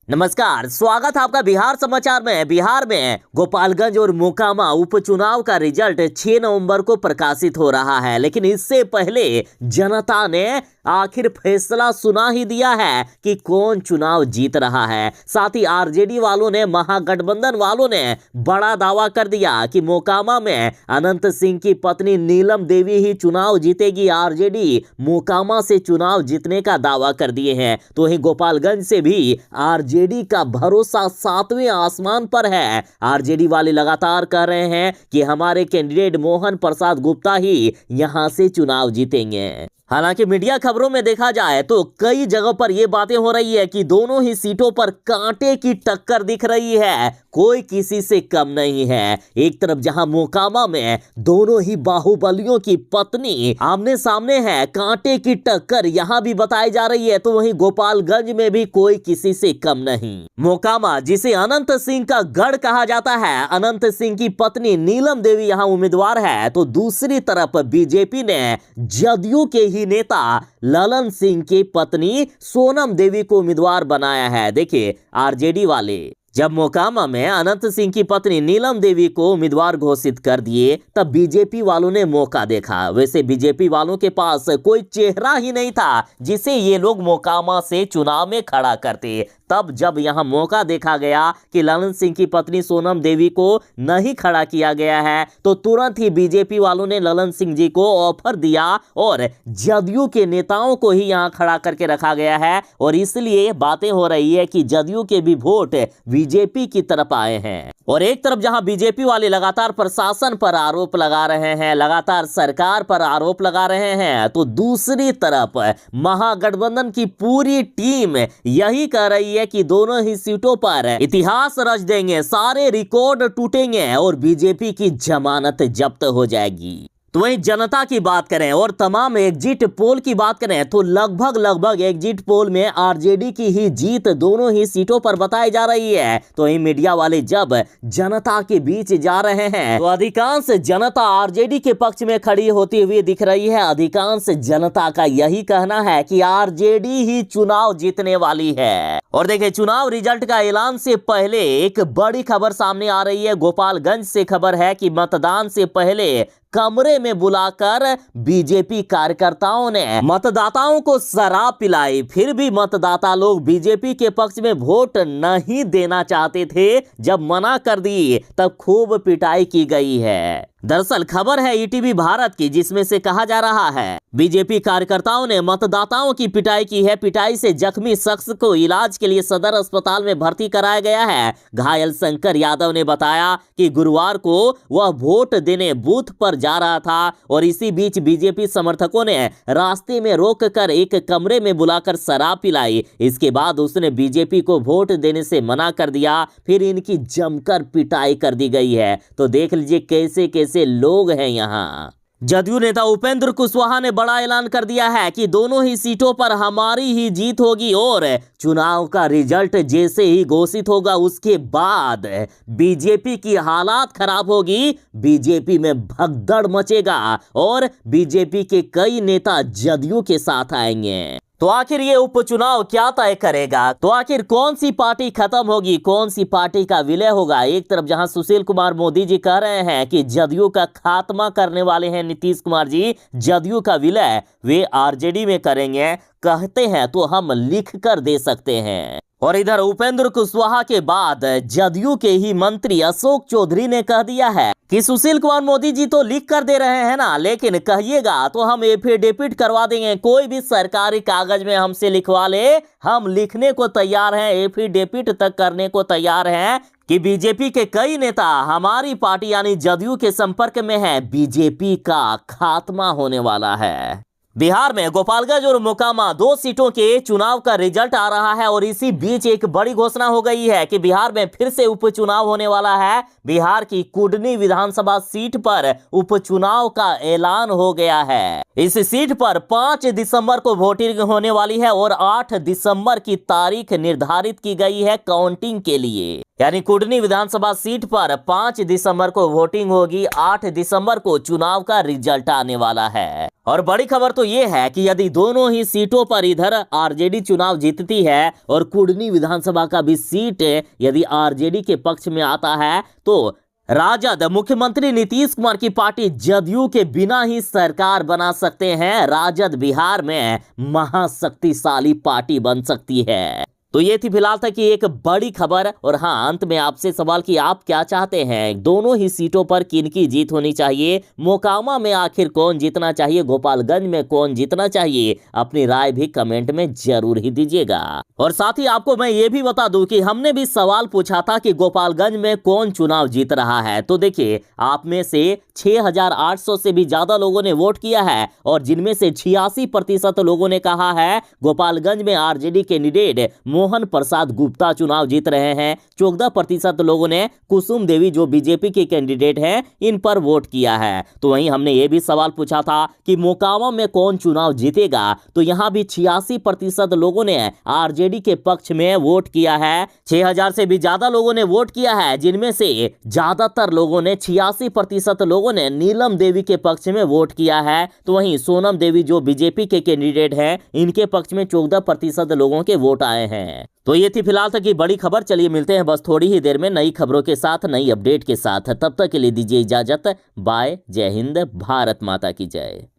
नमस्कार, स्वागत है आपका बिहार समाचार में। बिहार में गोपालगंज और मोकामा उपचुनाव का रिजल्ट 6 नवंबर को प्रकाशित हो रहा है, लेकिन इससे पहले जनता ने आखिर फैसला सुना ही दिया है कि कौन चुनाव जीत रहा है। साथ ही आरजेडी वालों ने, महागठबंधन वालों ने बड़ा दावा कर दिया कि मोकामा में अनंत सिंह की पत्नी नीलम देवी ही चुनाव जीतेगी। आरजेडी मोकामा से चुनाव जीतने का दावा कर दिए हैं। तो वहीं गोपालगंज से भी आरजेडी का भरोसा 7वें आसमान पर है। आरजेडी वाले लगातार कह रहे हैं कि हमारे कैंडिडेट मोहन प्रसाद गुप्ता ही यहां से चुनाव जीतेंगे। हालांकि मीडिया खबरों में देखा जाए तो कई जगह पर यह बातें हो रही है कि दोनों ही सीटों पर कांटे की टक्कर दिख रही है, कोई किसी से कम नहीं है। एक तरफ जहां मोकामा में दोनों ही बाहुबलियों की पत्नी आमने सामने है, कांटे की टक्कर यहां भी बताई जा रही है, तो वहीं गोपालगंज में भी कोई किसी से कम नहीं। मोकामा, जिसे अनंत सिंह का गढ़ कहा जाता है, अनंत सिंह की पत्नी नीलम देवी यहां उम्मीदवार है, तो दूसरी तरफ बीजेपी ने जदयू के ही नेता ललन सिंह की पत्नी सोनम देवी को उम्मीदवार बनाया है। देखिए, आरजेडी वाले जब मोकामा में अनंत सिंह की पत्नी नीलम देवी को उम्मीदवार घोषित कर दिए, तब बीजेपी वालों ने मौका देखा। वैसे बीजेपी वालों के पास कोई चेहरा ही नहीं था जिसे ये लोग मोकामा से चुनाव में खड़ा करते। तब जब यहां मौका देखा गया कि ललन सिंह की पत्नी सोनम देवी को नहीं खड़ा किया गया है, तो तुरंत ही बीजेपी वालों ने ललन सिंह जी को ऑफर दिया और जदयू के नेताओं को ही यहां खड़ा करके रखा गया है। और इसलिए बातें हो रही है कि जदयू के भी वोट बीजेपी की तरफ आए हैं। और एक तरफ जहां बीजेपी वाले लगातार प्रशासन पर आरोप लगा रहे हैं, लगातार सरकार पर आरोप लगा रहे हैं, तो दूसरी तरफ महागठबंधन की पूरी टीम यही कह रही है कि दोनों ही सीटों पर इतिहास रच देंगे, सारे रिकॉर्ड टूटेंगे और बीजेपी की जमानत जब्त हो जाएगी। तो वहीं जनता की बात करें और तमाम एग्जिट पोल की बात करें तो लगभग एग्जिट पोल में आरजेडी की ही जीत दोनों ही सीटों पर बताई जा रही है। तो वहीं मीडिया वाले जब जनता के बीच जा रहे हैं तो अधिकांश जनता आरजेडी के पक्ष में खड़ी होती हुई दिख रही है। अधिकांश जनता का यही कहना है कि आरजेडी ही चुनाव जीतने वाली है। और देखिए, चुनाव रिजल्ट का ऐलान से पहले एक बड़ी खबर सामने आ रही है। गोपालगंज से खबर है कि मतदान से पहले कमरे में बुलाकर बीजेपी कार्यकर्ताओं ने मतदाताओं को शराब पिलाई। फिर भी मतदाता लोग बीजेपी के पक्ष में वोट नहीं देना चाहते थे। जब मना कर दी तब खूब पिटाई की गई है। दरअसल खबर है ईटीवी भारत की, जिसमें से कहा जा रहा है बीजेपी कार्यकर्ताओं ने मतदाताओं की पिटाई की है। पिटाई से जख्मी शख्स को इलाज के लिए सदर अस्पताल में भर्ती कराया गया है। घायल शंकर यादव ने बताया कि गुरुवार को वह वोट देने बूथ पर जा रहा था और इसी बीच बीजेपी समर्थकों ने रास्ते में रोककर एक कमरे में बुलाकर शराब पिलाई। इसके बाद उसने बीजेपी को वोट देने से मना कर दिया। फिर इनकी जमकर पिटाई कर दी गई है। तो देख लीजिए कैसे कैसे लोग हैं यहाँ। जदयू नेता उपेंद्र कुशवाहा ने बड़ा ऐलान कर दिया है कि दोनों ही सीटों पर हमारी ही जीत होगी और चुनाव का रिजल्ट जैसे ही घोषित होगा उसके बाद बीजेपी की हालात खराब होगी, बीजेपी में भगदड़ मचेगा और बीजेपी के कई नेता जदयू के साथ आएंगे। तो आखिर ये उपचुनाव क्या तय करेगा? तो आखिर कौन सी पार्टी खत्म होगी, कौन सी पार्टी का विलय होगा? एक तरफ जहां सुशील कुमार मोदी जी कह रहे हैं कि जदयू का खात्मा करने वाले हैं नीतीश कुमार जी, जदयू का विलय वे आरजेडी में करेंगे, कहते हैं तो हम लिख कर दे सकते हैं। और इधर उपेंद्र कुशवाहा के बाद जदयू के ही मंत्री अशोक चौधरी ने कह दिया है कि सुशील कुमार मोदी जी तो लिख कर दे रहे हैं ना, लेकिन कहिएगा तो हम एफिडेविट करवा देंगे। कोई भी सरकारी कागज में हमसे लिखवा ले, हम लिखने को तैयार हैं, एफिडेविट तक करने को तैयार हैं कि बीजेपी के कई नेता हमारी पार्टी यानी जदयू के संपर्क में है, बीजेपी का खात्मा होने वाला है। बिहार में गोपालगंज और मोकामा 2 सीटों के चुनाव का रिजल्ट आ रहा है और इसी बीच एक बड़ी घोषणा हो गई है कि बिहार में फिर से उपचुनाव होने वाला है। बिहार की कुडनी विधानसभा सीट पर उपचुनाव का ऐलान हो गया है। इस सीट पर 5 दिसंबर को वोटिंग होने वाली है और 8 दिसंबर की तारीख निर्धारित की गई है काउंटिंग के लिए। यानी कुडनी विधानसभा सीट पर 5 दिसंबर को वोटिंग होगी, 8 दिसंबर को चुनाव का रिजल्ट आने वाला है। और बड़ी खबर तो ये है कि यदि दोनों ही सीटों पर इधर आरजेडी चुनाव जीतती है और कुडनी विधानसभा का भी सीट यदि आरजेडी के पक्ष में आता है तो राजद मुख्यमंत्री नीतीश कुमार की पार्टी जदयू के बिना ही सरकार बना सकते हैं। राजद बिहार में महाशक्तिशाली पार्टी बन सकती है। तो ये थी फिलहाल तक की एक बड़ी खबर। और हाँ, अंत में आपसे सवाल कि आप क्या चाहते हैं, दोनों ही सीटों पर किनकी जीत होनी चाहिए, मोकामा में आखिर कौन जीतना चाहिए, गोपालगंज में कौन जीतना चाहिए, अपनी राय भी कमेंट में जरूर ही दीजिएगा। और साथ ही आपको मैं ये भी बता दूं कि हमने भी सवाल पूछा था कि गोपालगंज में कौन चुनाव जीत रहा है। तो देखिए, आप में से 6,800 से भी ज्यादा लोगों ने वोट किया है और जिनमें से 86% लोगों ने कहा है गोपालगंज में आरजेडी कैंडिडेट मोहन प्रसाद गुप्ता चुनाव जीत रहे हैं। 14% लोगों ने कुसुम देवी जो बीजेपी के कैंडिडेट हैं इन पर वोट किया है। तो वहीं हमने ये भी सवाल पूछा था कि मोकामा में कौन चुनाव जीतेगा, तो यहां भी 86% लोगों ने आरजेडी के पक्ष में वोट किया है। 6,000 से भी ज्यादा लोगों ने वोट किया है, जिनमें से ज्यादातर लोगों ने 86% लोगों ने नीलम देवी के पक्ष में वोट किया है। तो वहीं सोनम देवी जो बीजेपी के कैंडिडेट हैं इनके पक्ष में 14% लोगों के वोट आए हैं। तो ये थी फिलहाल तक की बड़ी खबर। चलिए मिलते हैं बस थोड़ी ही देर में नई खबरों के साथ, नई अपडेट के साथ। तब तक के लिए दीजिए इजाजत। बाय। जय हिंद। भारत माता की जय।